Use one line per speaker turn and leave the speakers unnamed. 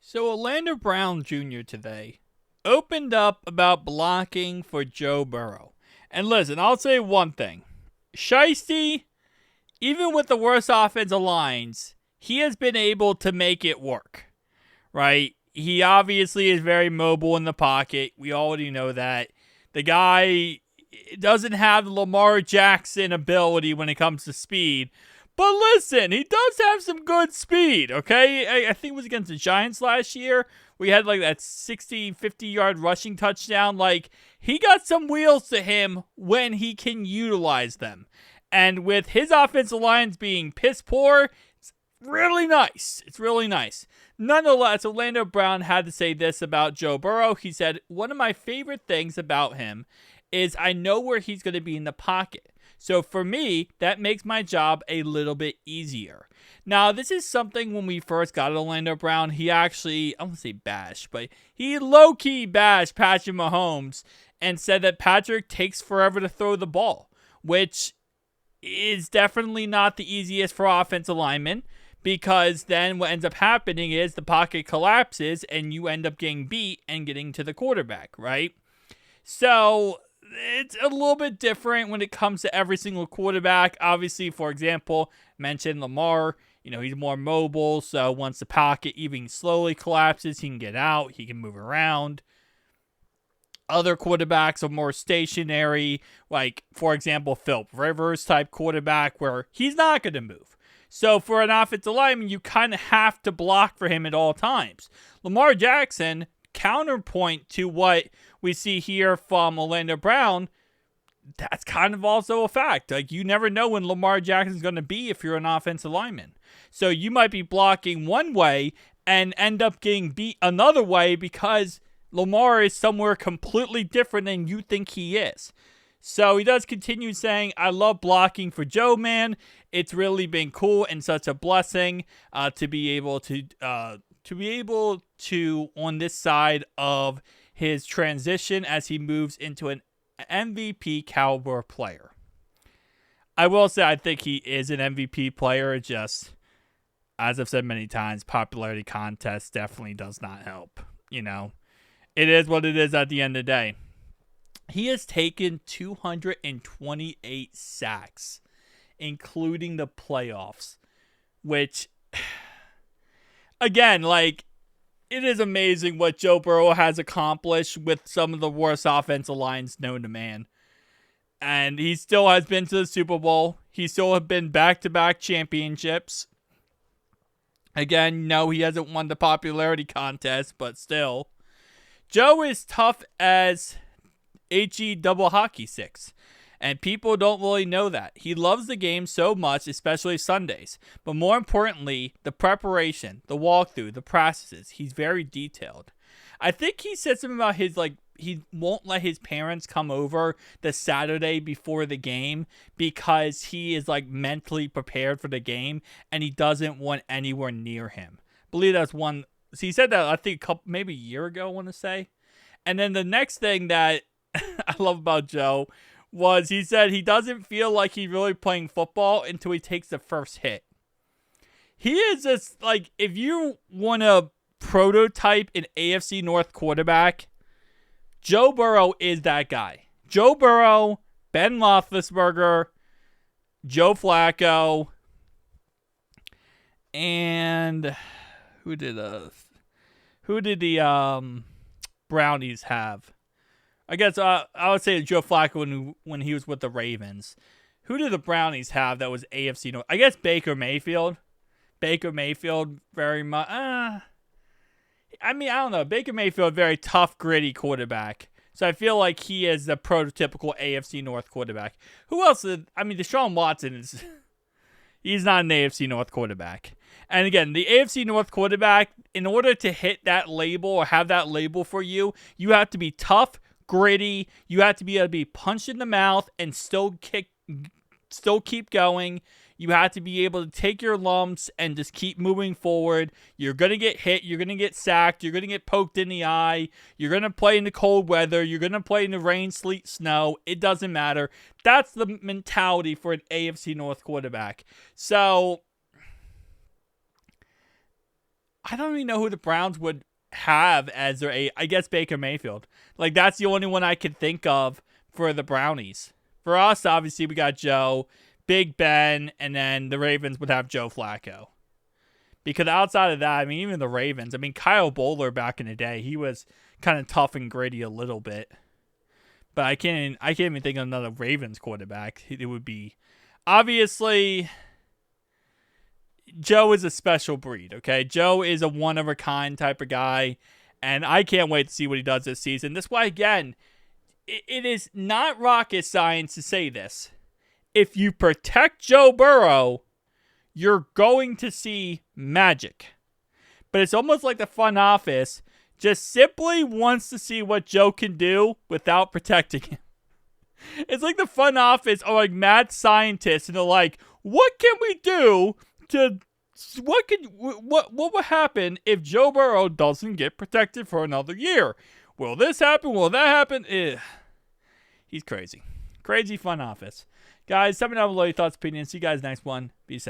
So Orlando Brown Jr. today opened up about blocking for Joe Burrow. And listen, I'll say one thing. Shiesty, even with the worst offensive lines, he has been able to make it work, right? He obviously is very mobile in the pocket. We already know that. The guy doesn't have the Lamar Jackson ability when it comes to speed. But listen, he does have some good speed, okay? I think it was against the Giants last year. We had like that 60, 50-yard rushing touchdown. Like, he got some wheels to him when he can utilize them. And with his offensive lines being piss poor, it's really nice. It's really nice. Nonetheless, Orlando Brown had to say this about Joe Burrow. He said, one of my favorite things about him is I know where he's going to be in the pocket. So for me, that makes my job a little bit easier. Now, this is something when we first got Orlando Brown, he actually, I won't say bash, but he low-key bashed Patrick Mahomes and said that Patrick takes forever to throw the ball, which is definitely not the easiest for offensive linemen, because then what ends up happening is the pocket collapses and you end up getting beat and getting to the quarterback, right? So it's a little bit different when it comes to every single quarterback. Obviously, for example, mentioned Lamar, he's more mobile, so once the pocket even slowly collapses, he can get out, he can move around. Other quarterbacks are more stationary, like, for example, Philip Rivers type quarterback, where he's not going to move. So for an offensive lineman, you kind of have to block for him at all times. Lamar Jackson, counterpoint to what we see here from Orlando Brown, that's kind of also a fact. Like, you never know when Lamar Jackson's going to be if you're an offensive lineman. So you might be blocking one way and end up getting beat another way because Lamar is somewhere completely different than you think he is. So he does continue saying, I love blocking for Joe, man. It's really been cool and such a blessing to be able to on this side of his transition as he moves into an MVP caliber player. I will say I think he is an MVP player. Just, as I've said many times, popularity contest definitely does not help. It is what it is at the end of the day. He has taken 228 sacks, including the playoffs, which, again, like, it is amazing what Joe Burrow has accomplished with some of the worst offensive lines known to man. And he still has been to the Super Bowl. He still has been back-to-back championships. Again, no, he hasn't won the popularity contest, but still. Joe is tough as HE double hockey sticks. And people don't really know that. He loves the game so much, especially Sundays. But more importantly, the preparation, the walkthrough, the practices. He's very detailed. I think he said something about he won't let his parents come over the Saturday before the game because he is mentally prepared for the game and he doesn't want anywhere near him. I believe that's one. So he said that, I think, maybe a year ago, I want to say. And then the next thing that I love about Joe was he said he doesn't feel like he's really playing football until he takes the first hit. He is just, if you want to prototype an AFC North quarterback, Joe Burrow is that guy. Joe Burrow, Ben Roethlisberger, Joe Flacco, and who did the Brownies have? I guess I would say Joe Flacco when he was with the Ravens. Who did the Brownies have that was AFC North? I guess Baker Mayfield. Baker Mayfield very much. I don't know. Baker Mayfield, very tough, gritty quarterback. So I feel like he is the prototypical AFC North quarterback. Who else? Deshaun Watson is. He's not an AFC North quarterback. And again, the AFC North quarterback, in order to hit that label or have that label for you, you have to be tough, gritty. You have to be able to be punched in the mouth and still keep going. You have to be able to take your lumps and just keep moving forward. You're going to get hit. You're going to get sacked. You're going to get poked in the eye. You're going to play in the cold weather. You're going to play in the rain, sleet, snow. It doesn't matter. That's the mentality for an AFC North quarterback. So I don't even know who the Browns would have as their I guess Baker Mayfield. Like, that's the only one I can think of for the Brownies. For us, obviously, we got Joe, Big Ben, and then the Ravens would have Joe Flacco. Because outside of that, I mean, even the Ravens, I mean, Kyle Bowler back in the day, he was kind of tough and gritty a little bit. But I can't even think of another Ravens quarterback. It would be, obviously, Joe is a special breed, okay? Joe is a one-of-a-kind type of guy, and I can't wait to see what he does this season. That's why, again, it is not rocket science to say this. If you protect Joe Burrow, you're going to see magic. But it's almost like the front office just simply wants to see what Joe can do without protecting him. It's like the front office are like mad scientists, and they're like, what can we do to... What will happen if Joe Burrow doesn't get protected for another year? Will this happen? Will that happen? He's crazy. Crazy front office. Guys, let me know below your thoughts, opinions. See you guys next one. Peace out.